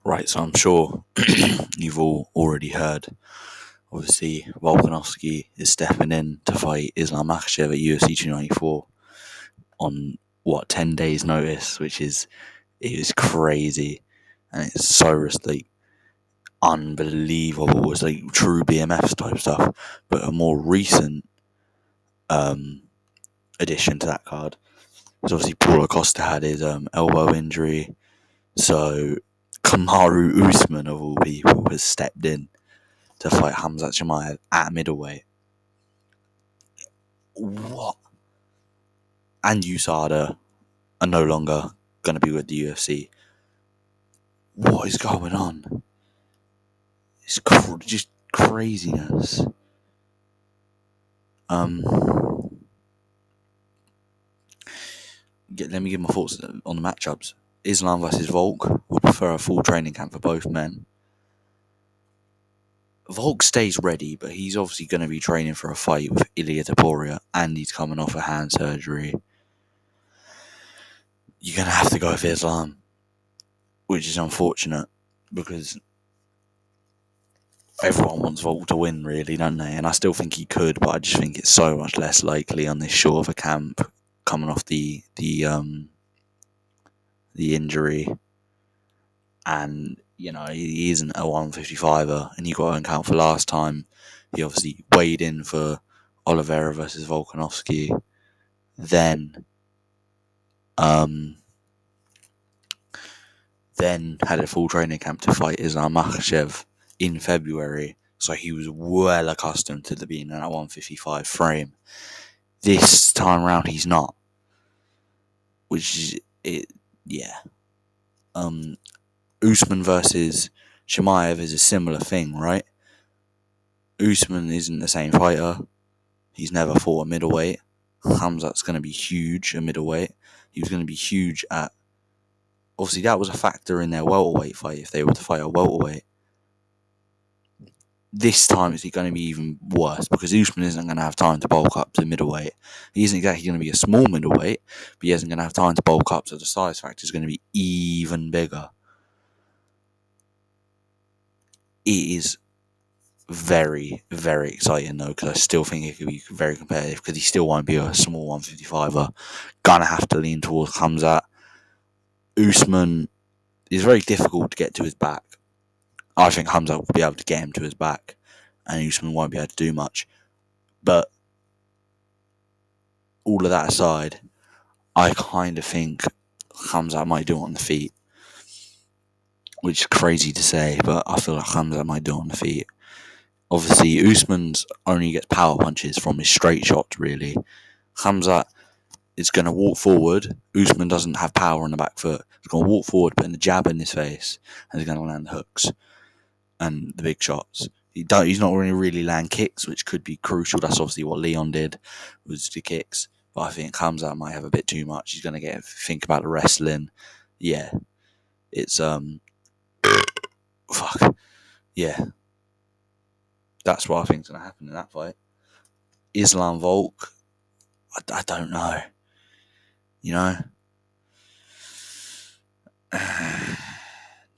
Right, so I'm sure you've all already heard. Obviously, Volkanovski is stepping in to fight Islam Makhachev at UFC 294 on 10 days' notice, which is crazy, and it's so unbelievable. It's like true BMF type stuff, but a more recent addition to that card is obviously Costa had his elbow injury, so Kamaru Usman of all people has stepped in to fight Khamzat Chimaev at middleweight. What? And Usada are no longer going to be with the UFC. What is going on? It's just craziness. Let me give my thoughts on the matchups. Islam versus Volk. Would prefer a full training camp for both men. Volk stays ready, but he's obviously going to be training for a fight with Ilia Topuria, and he's coming off a hand surgery. You're going to have to go with Islam, which is unfortunate because everyone wants Volk to win, really, don't they? And I still think he could, but I just think it's so much less likely on this short of a camp, coming off the injury, and he isn't a 155er, and he got on count for last time. He obviously weighed in for Oliveira versus Volkanovski, then had a full training camp to fight Islam Makhachev in February, so he was well accustomed to being in that 155 frame. This time around, he's not, which is it. Yeah. Usman versus Chimaev is a similar thing, right? Usman isn't the same fighter. He's never fought a middleweight. Khamzat's going to be huge at middleweight. He was going to be huge at... Obviously, that was a factor in their welterweight fight if they were to fight a welterweight. This time, is he going to be even worse? Because Usman isn't going to have time to bulk up to middleweight. He isn't exactly going to be a small middleweight, but he isn't going to have time to bulk up, so the size factor is going to be even bigger. It is very, very exciting, though, because I still think it could be very competitive, because he still won't be a small 155er. Gonna have to lean towards Khamzat. Usman is very difficult to get to his back. I think Khamzat will be able to get him to his back, and Usman won't be able to do much. But all of that aside, I kind of think Khamzat might do it on the feet, which is crazy to say, but I feel like Khamzat might do it on the feet. Obviously, Usman's only gets power punches from his straight shots, really. Khamzat is going to walk forward. Usman doesn't have power on the back foot. He's going to walk forward, putting the jab in his face, and he's going to land the hooks and the big shots. He's not going to really land kicks, which could be crucial. That's obviously what Leon did, was the kicks. But I think Khamzat might have a bit too much. He's going to think about the wrestling. Yeah. It's, fuck. Yeah. That's what I think is going to happen in that fight. Islam Volk, I don't know. Do you know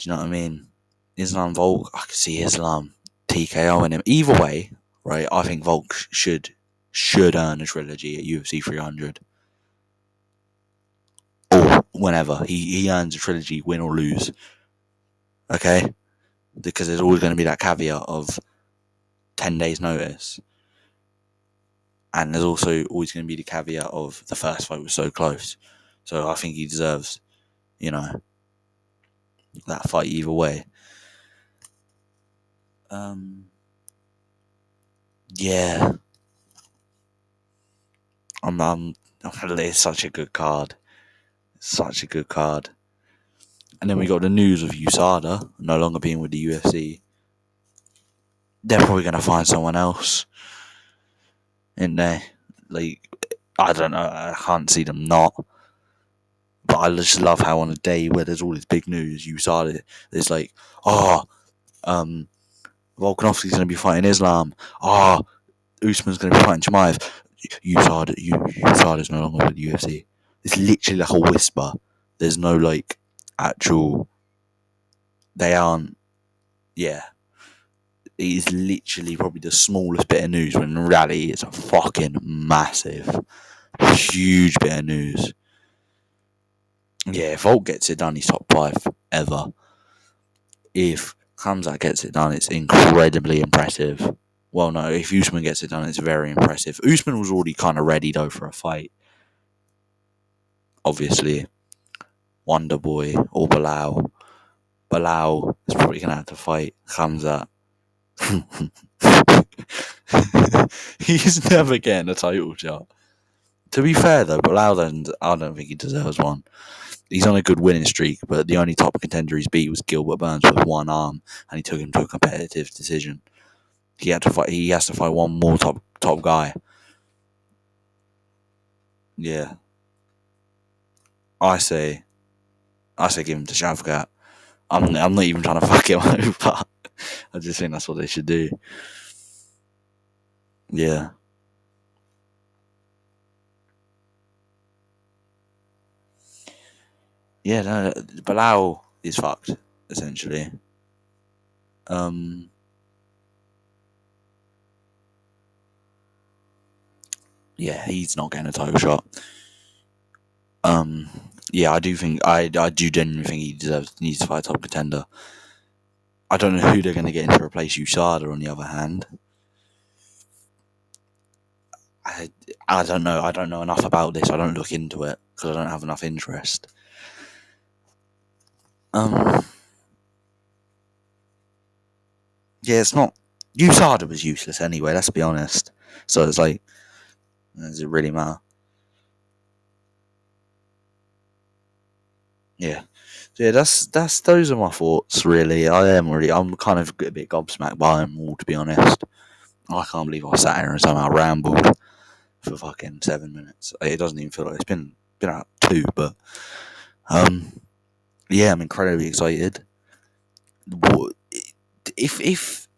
what I mean? Islam Volk, I could see Islam TKO in him. Either way, right, I think Volk should earn a trilogy at UFC 300. Or whenever. He earns a trilogy, win or lose. Okay? Because there's always going to be that caveat of 10 days notice. And there's also always going to be the caveat of the first fight was so close. So I think he deserves, that fight either way. Yeah. It's such a good card. Such a good card. And then we got the news of Usada no longer being with the UFC. They're probably going to find someone else, isn't they? I don't know. I can't see them not. But I just love how on a day where there's all this big news, Usada, it's like, Volkanovski's going to be fighting Islam. Usman's going to be fighting Chimaev. Usada's no longer with the UFC. It's literally like a whisper. There's no actual They aren't. Yeah, it is literally probably the smallest bit of news when in reality it's a fucking massive, huge bit of news. Yeah, if Volk gets it done, he's top 5 ever. If Khamzat gets it done, it's incredibly impressive. Well, no, if Usman gets it done, it's very impressive. Usman was already kind of ready, though, for a fight. Obviously, Wonder Boy or Bilal. Bilal is probably going to have to fight Khamzat. He's never getting a title shot. To be fair, though, Bilal, I don't think he deserves one. He's on a good winning streak, but the only top contender he's beat was Gilbert Burns with one arm, and he took him to a competitive decision. He has to fight one more top guy. Yeah. I say give him to Shavkat. I'm not even trying to fuck him over. I just think that's what they should do. Yeah. Yeah, no, Bilal is fucked, essentially. Yeah, he's not getting a title shot. Yeah, I do genuinely think he needs to fight a top contender. I don't know who they're going to get in to replace Usada, on the other hand. I don't know. I don't know enough about this. I don't look into it because I don't have enough interest. Yeah, it's not. Usada was useless anyway. Let's be honest. So it's like, does it really matter? Yeah. So yeah, those are my thoughts. Really, I'm kind of a bit gobsmacked by them all, to be honest. I can't believe I sat here and somehow rambled for fucking 7 minutes. It doesn't even feel like it's been out 2, but yeah, I'm incredibly excited. If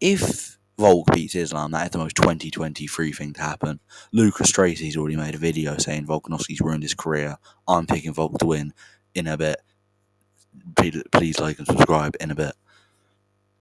Volk beats Islam, that is the most 2023 thing to happen. Lucas Tracy's already made a video saying Volkanovski's ruined his career. I'm picking Volk to win in a bit. Please like and subscribe in a bit.